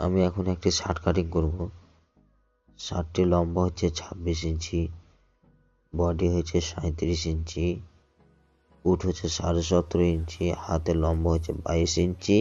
আমি এখন একটি শার্ট কাটিং করব। শার্টটির লম্বা হচ্ছে 26 ইঞ্চি, বডি হচ্ছে 37 ইঞ্চি, ফুট হচ্ছে 17.5 ইঞ্চি, হাতের লম্বা হচ্ছে 22 ইঞ্চি,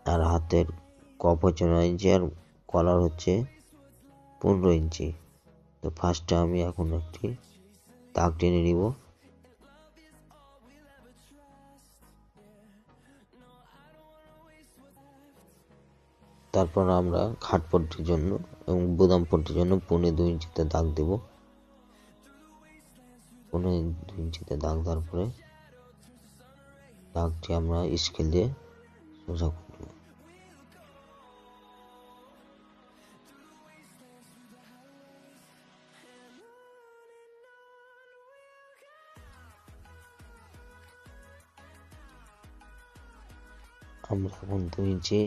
আর হাতের কপ হচ্ছে 9 ইঞ্চি, আর কলার হচ্ছে 15 ইঞ্চি। তো ফার্স্টে আমি এখন একটি দাগ টেনে নিব। তারপর আমরা ঘাট পট্টির জন্য এবং বোতাম পট্টির জন্য 1.25 ইঞ্চিতে দাগ দেব। 1.25 ইঞ্চিতে দাগ দেওয়ার পরে দাগটি আমরা স্কেল দিয়ে সোজা করে দেব। আমরা এখন 2 ইঞ্চি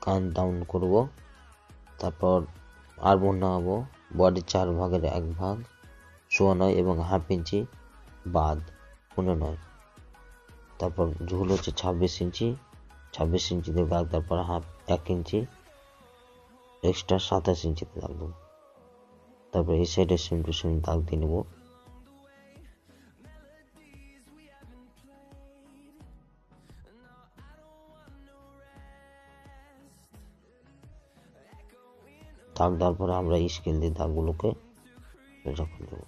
কান ডাউন করব। তারপর আর্মহোল নামাবো, বডির 4 ভাগের 1 ভাগ 9.25 এবং 1/2 ইঞ্চি বাদ 9.25। তারপর ঝুল হচ্ছে 26 ইঞ্চি, 26 ইঞ্চিতে দাগ, তারপর 1 ইঞ্চি এক্সট্রা 27 ইঞ্চিতে দাগ দেবো। তারপর এই সাইডে সেম টু সেম দাগ দিয়ে নেব। দাগ দেওয়ার পরে আমরা স্কেল দিয়ে দাগগুলোকে সোজা করে দেবো।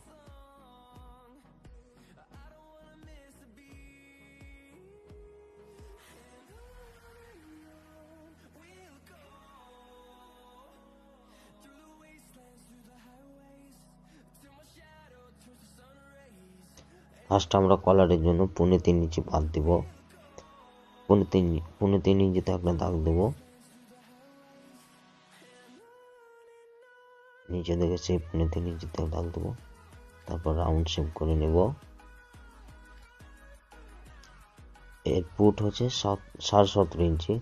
ফার্স্ট আমরা কলারের জন্য 3.25 ইঞ্চি বাদ দিব। 3.25 ইঞ্চিতে একটা দাগ দেব। নিচে থেকে সেই 3.25 ইঞ্চিতে দাগ দেবো। তারপর রাউন্ড শেপ করে নেব। এর ফুট হচ্ছে 17.5 ইঞ্চি,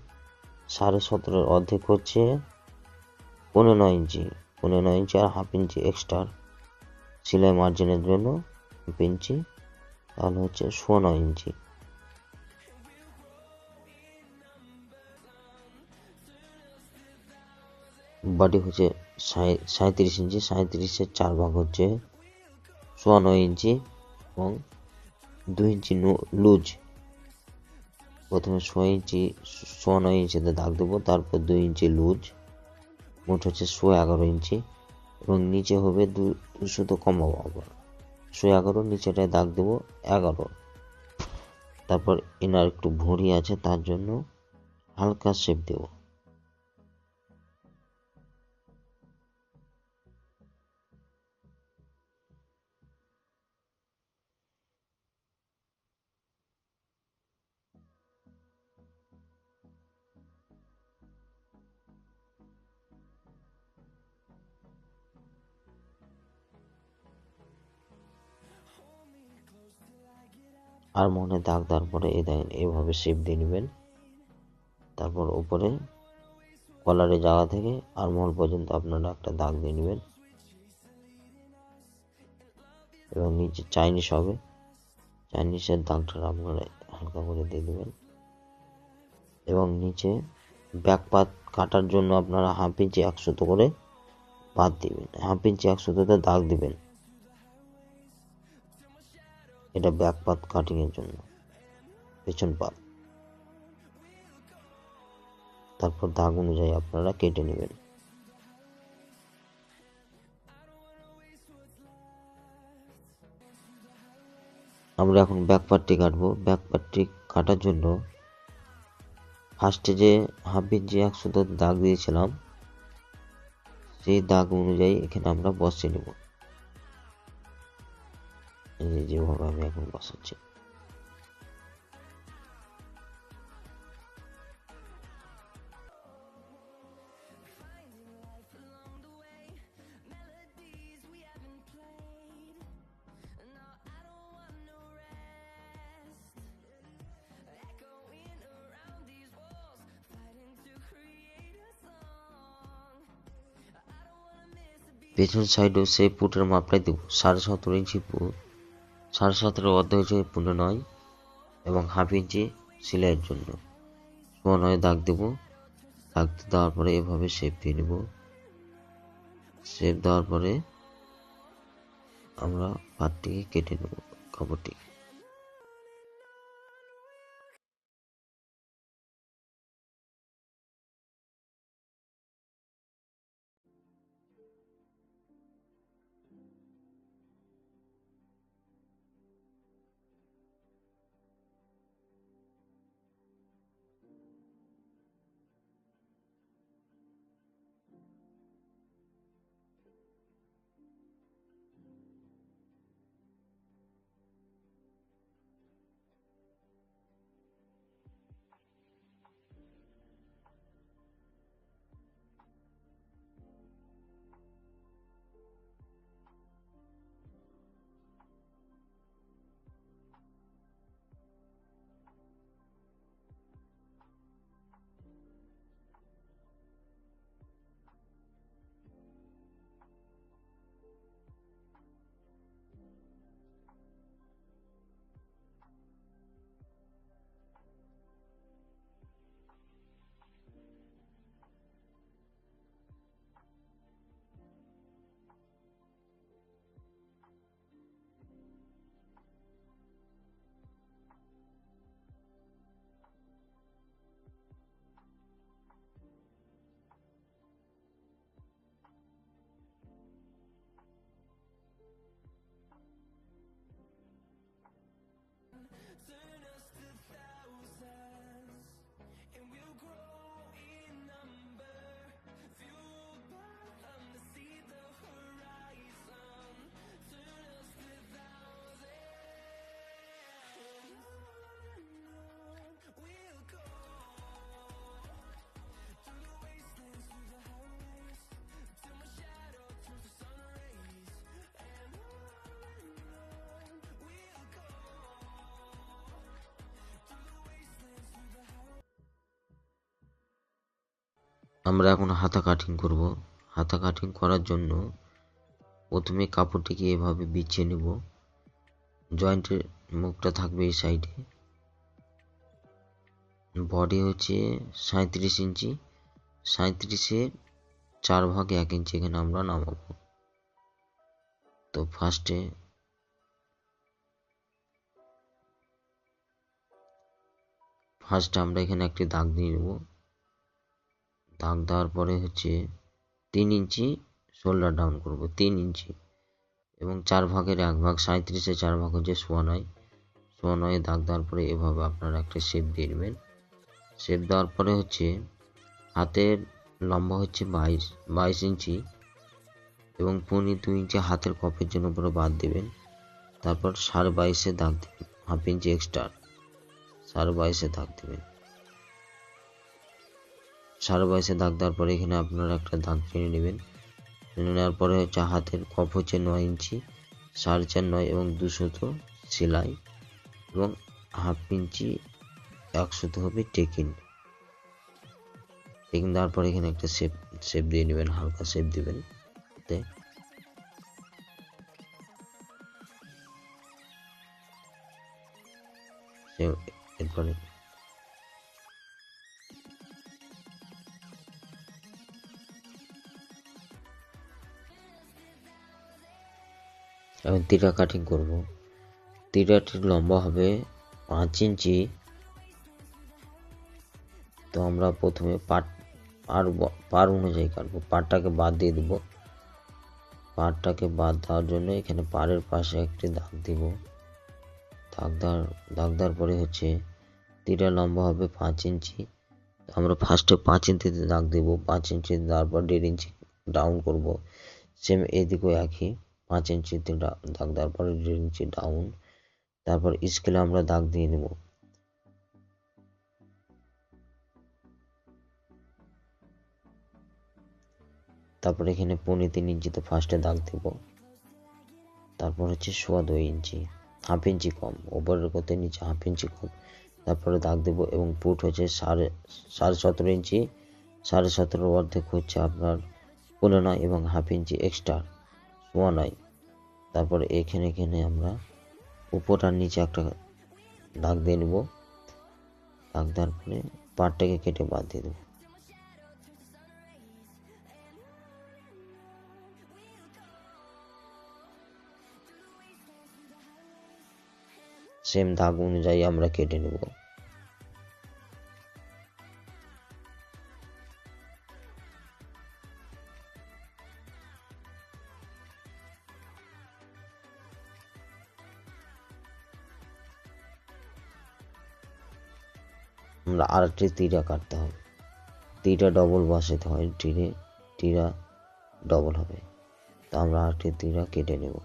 17.5 অর্ধেক হচ্ছে 15 ইঞ্চি, 15 ইঞ্চি আর 1/2 ইঞ্চি এক্সট্রা সেলাই মার্জিনের জন্য 1/2 ইঞ্চি, তাহলে হচ্ছে 16 ইঞ্চি। বডি হচ্ছে 37 ইঞ্চি, 37-এর 4 ভাগ হচ্ছে 16 ইঞ্চি এবং 2 ইঞ্চি লুজ। প্রথমে 16 ইঞ্চিতে দাগ দেবো, তারপর 2 ইঞ্চি লুজ, মোট হচ্ছে 11 ইঞ্চি এবং নিচে হবে 2 সুতো কমাবো আবার 11, নিচেটায় দাগ দেবো 11। তারপর এনার একটু ভুঁড়ি আছে, তার জন্য হালকা শেপ দেবো। আর মনে দাগ দেওয়ার পরে এইভাবে শেপ দিয়ে নেবেন। তারপর উপরে কলারের জায়গা থেকে আর্মহোল পর্যন্ত আপনারা একটা দাগ দিয়ে নেবেন এবং নিচে চাইনিজ হবে, চাইনিজের দাগটা আপনারা হালকা করে দিয়ে দেবেন এবং নিচে ব্যাক পাত কাটার জন্য আপনারা 1/2 ইঞ্চি 1 সুতো করে বাদ দিবেন। 1/2 ইঞ্চি 1 সুতোতে দাগ দিবেন, এটা ব্যাক পাত কাটিং এর জন্য, পেছন পাত। তারপর দাগ অনুযায়ী আপনারা কেটে নেবেন। আমরা এখন ব্যাক পার্টটি কাটবো। ব্যাক পার্টটি কাটার জন্য ফার্স্টে যে 1/2 ইঞ্চি 1 সুতোতে দাগ দিয়েছিলাম, সেই দাগ অনুযায়ী এখানে আমরা বসিয়ে নেব। যেভাবে আমি এখন বসাচ্ছি। পেছন সাইডেও সেই ফুটের মাপটাই দেব। 17.5 ইঞ্চি ফুট, 17.5 অর্ধেক হচ্ছে 15 এবং 1/2 ইঞ্চি সেলাইয়ের জন্য 16 দাগ দেব। থাকতে দেওয়ার পরে এভাবে শেপ দিয়ে নেব। শেপ দেওয়ার পরে আমরা পাটটিকে কেটে নেব, কাপড়টিকে। আমরা এখন হাতা কাটিং করব। হাতা কাটিং করার জন্য প্রথমে কাপড়টিকে এভাবে বিছিয়ে নেব। জয়েন্টের মুখটা থাকবে এই সাইডে। বডি হচ্ছে 37 ইঞ্চি, 37-এর 4 ভাগে 1 ইঞ্চি এখানে আমরা নামাবো। তো ফার্স্টে আমরা এখানে একটি দাগ দিয়ে নেব। দাগ দেওয়ার পরে হচ্ছে 3 ইঞ্চি শোল্ডার ডাউন করব, 3 ইঞ্চি, এবং 4 ভাগের 1 ভাগ, 37-এর 4 ভাগ হচ্ছে 9.5। 9.5 দাগ দেওয়ার পরে এভাবে আপনারা একটা শেপ দিয়ে নেবেন। শেপ দেওয়ার পরে হচ্ছে হাতের লম্বা হচ্ছে 22 ইঞ্চি এবং 2.5 ইঞ্চি হাতের কপের জন্য পুরো বাদ দেবেন। তারপর 22.5-এ দাগ দেবেন, 1/2 ইঞ্চি এক্সট্রা 22.5-এ দাগ দেবেন। 22.5-এ দাগ দেওয়ার পরে এখানে আপনারা একটা দাগ টেনে নেবেন। টেনে নেওয়ার পরে হচ্ছে হাতের কপ হচ্ছে 9 ইঞ্চি, 4.5 9 এবং 2 সুতো সেলাই এবং 1/2 ইঞ্চি 1 সুতো হবে টেকিং। টেকিং দেওয়ার পরে এখানে একটা শেপ দিয়ে নেবেন, হালকা শেপ দিবেন। এরপরে আমি তিরা কাটিং করব। তিরাটির লম্বা হবে 5 ইঞ্চি। তো আমরা প্রথমে পার অনুযায়ী কাটবো, পারটাকে বাদ দিয়ে দেব। পারটাকে বাদ দেওয়ার জন্য এখানে পারের পাশে একটি দাগ দিব। দাগ দেওয়ার পরে হচ্ছে তিরা লম্বা হবে 5 ইঞ্চি। আমরা ফার্স্টে 5 ইঞ্চিতে দাগ দেব, 5 ইঞ্চি দেওয়ার পর 1.5 ইঞ্চি ডাউন করব। সেম এদিকেও একই 5 ইঞ্চিতে দাগ দেওয়ার পর 1.5 ইঞ্চি ডাউন। তারপর স্কেলে আমরা দাগ দিয়ে নেব। তারপর এখানে 3.5 ইঞ্চিতে ফার্স্টে দাগ দেব। তারপর হচ্ছে 2.25 ইঞ্চি, 1/2 ইঞ্চি কম, ওপরের কোতে নিচে 1/2 ইঞ্চি কম। তারপরে দাগ দেব এবং পুট হচ্ছে 17.5 ইঞ্চি, 17.5 অর্ধেক হচ্ছে আপনার 15 এবং 1/2 ইঞ্চি এক্সট্রা 9। তারপরে এখানে আমরা উপর আর নিচে একটা দাগ দিয়ে নেব। দাগ দেওয়ার পরে পাটটাকে কেটে বাদ দিয়ে দেবো। সেম দাগ অনুযায়ী আমরা কেটে নেব। আমরা আরেকটি তীরা কাটতে হবে। তীরা ডবল বসাতে হয়, তীরা ডবল হবে। তো আমরা আরেকটি তীরা কেটে নেব।